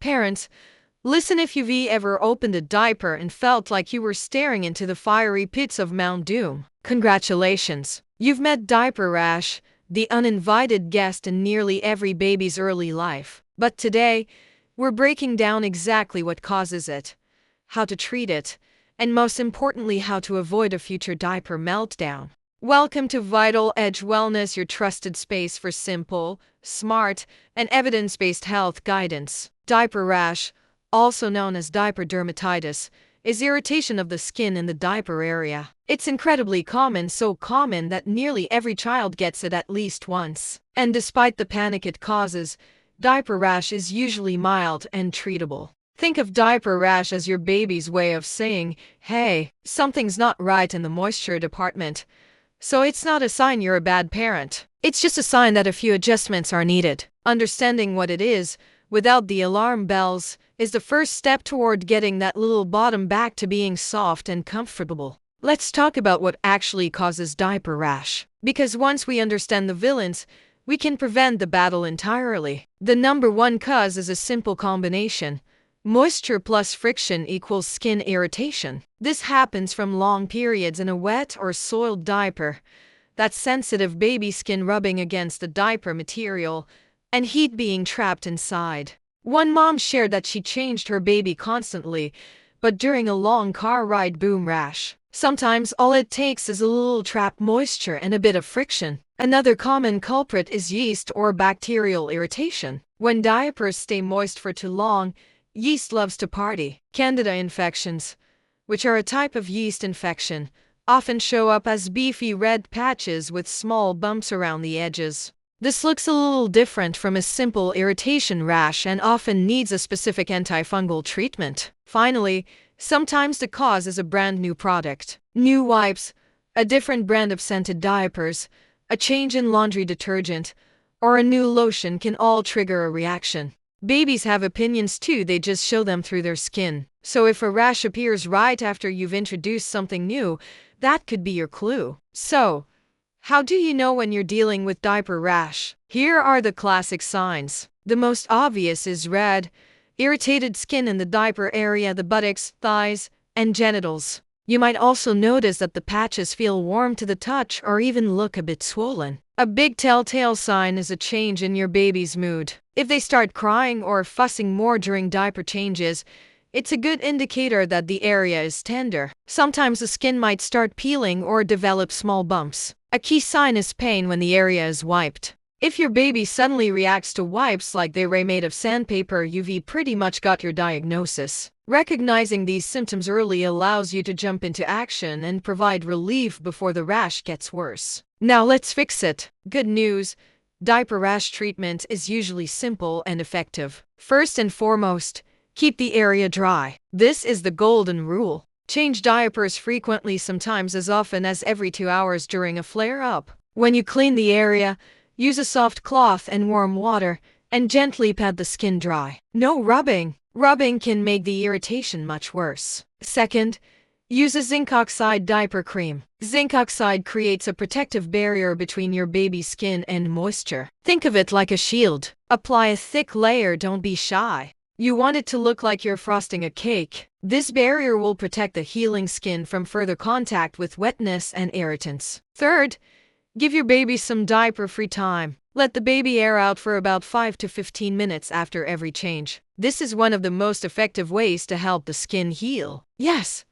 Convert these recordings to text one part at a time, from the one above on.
Parents, listen, if you've ever opened a diaper and felt like you were staring into the fiery pits of Mount Doom, congratulations. You've met diaper rash, the uninvited guest in nearly every baby's early life. But today, we're breaking down exactly what causes it, how to treat it, and most importantly, how to avoid a future diaper meltdown. Welcome to Vital Edge Wellness, your trusted space for simple, smart, and evidence-based health guidance. Diaper rash, also known as diaper dermatitis, is irritation of the skin in the diaper area. It's incredibly common, so common that nearly every child gets it at least once. And despite the panic it causes, diaper rash is usually mild and treatable. Think of diaper rash as your baby's way of saying, hey, something's not right in the moisture department. So it's not a sign you're a bad parent. It's just a sign that a few adjustments are needed. Understanding what it is, without the alarm bells, is the first step toward getting that little bottom back to being soft and comfortable. Let's talk about what actually causes diaper rash. Because once we understand the villains, we can prevent the battle entirely. The number one cause is a simple combination. Moisture plus friction equals skin irritation. This happens from long periods in a wet or soiled diaper, that sensitive baby skin rubbing against the diaper material, and heat being trapped inside. One mom shared that she changed her baby constantly, but during a long car ride, boom, rash. Sometimes all it takes is a little trapped moisture and a bit of friction. Another common culprit is yeast or bacterial irritation. When diapers stay moist for too long, yeast loves to party. Candida infections, which are a type of yeast infection, often show up as beefy red patches with small bumps around the edges. This looks a little different from a simple irritation rash and often needs a specific antifungal treatment. Finally, sometimes the cause is a brand new product. New wipes, a different brand of scented diapers, a change in laundry detergent, or a new lotion can all trigger a reaction. Babies have opinions too, they just show them through their skin. So if a rash appears right after you've introduced something new, that could be your clue. So, how do you know when you're dealing with diaper rash? Here are the classic signs. The most obvious is red, irritated skin in the diaper area, the buttocks, thighs, and genitals. You might also notice that the patches feel warm to the touch or even look a bit swollen. A big telltale sign is a change in your baby's mood. If they start crying or fussing more during diaper changes, it's a good indicator that the area is tender. Sometimes the skin might start peeling or develop small bumps. A key sign is pain when the area is wiped. If your baby suddenly reacts to wipes like they were made of sandpaper, you've pretty much got your diagnosis. Recognizing these symptoms early allows you to jump into action and provide relief before the rash gets worse. Now let's fix it. Good news, diaper rash treatment is usually simple and effective. First and foremost, keep the area dry. This is the golden rule. Change diapers frequently, sometimes as often as every 2 hours during a flare-up. When you clean the area, use a soft cloth and warm water, and gently pat the skin dry. No rubbing. Rubbing can make the irritation much worse. Second, use a zinc oxide diaper cream. Zinc oxide creates a protective barrier between your baby's skin and moisture. Think of it like a shield. Apply a thick layer, don't be shy. You want it to look like you're frosting a cake. This barrier will protect the healing skin from further contact with wetness and irritants. Third, give your baby some diaper-free time. Let the baby air out for about 5 to 15 minutes after every change. This is one of the most effective ways to help the skin heal. Yes,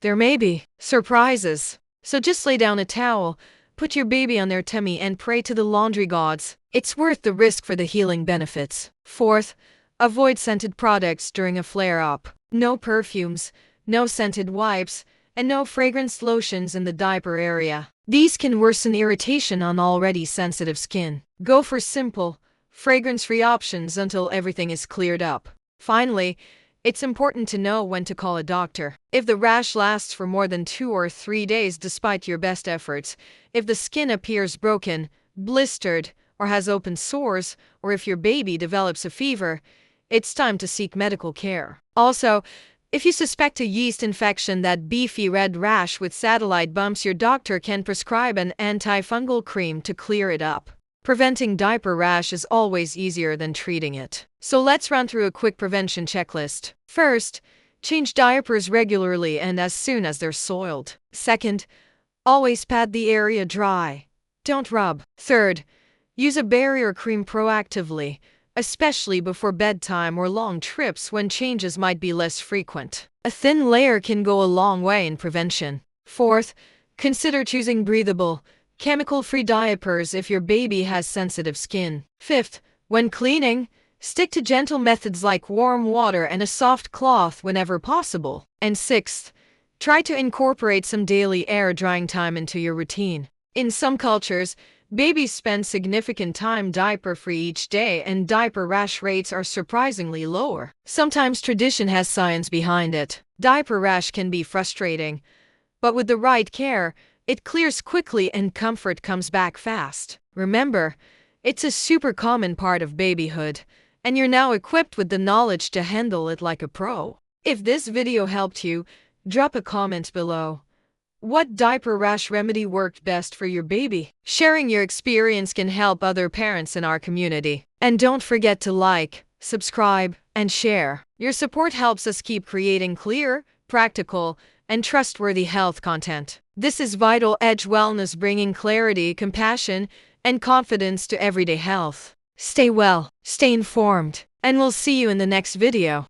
there may be surprises. So just lay down a towel, put your baby on their tummy, and pray to the laundry gods. It's worth the risk for the healing benefits. Fourth, avoid scented products during a flare-up. No perfumes, no scented wipes, and no fragrance lotions in the diaper area. These can worsen irritation on already sensitive skin. Go for simple, fragrance-free options until everything is cleared up. Finally, it's important to know when to call a doctor. If the rash lasts for more than 2 or 3 days despite your best efforts, if the skin appears broken, blistered, or has open sores, or if your baby develops a fever, it's time to seek medical care. Also, if you suspect a yeast infection, that beefy red rash with satellite bumps, your doctor can prescribe an antifungal cream to clear it up. Preventing diaper rash is always easier than treating it. So let's run through a quick prevention checklist. First, change diapers regularly and as soon as they're soiled. Second, always pad the area dry. Don't rub. Third, use a barrier cream proactively, especially before bedtime or long trips when changes might be less frequent. A thin layer can go a long way in prevention. Fourth, consider choosing breathable, chemical-free diapers if your baby has sensitive skin. Fifth, when cleaning, stick to gentle methods like warm water and a soft cloth whenever possible. And sixth, try to incorporate some daily air drying time into your routine. In some cultures, babies spend significant time diaper-free each day, and diaper rash rates are surprisingly lower. Sometimes tradition has science behind it. Diaper rash can be frustrating, but with the right care, it clears quickly and comfort comes back fast. Remember, it's a super common part of babyhood, and you're now equipped with the knowledge to handle it like a pro. If this video helped you, drop a comment below. What diaper rash remedy worked best for your baby? Sharing your experience can help other parents in our community. And don't forget to like, subscribe, and share. Your support helps us keep creating clear, practical, and trustworthy health content. This is Vital Edge Wellness, bringing clarity, compassion, and confidence to everyday health. Stay well, stay informed, and we'll see you in the next video.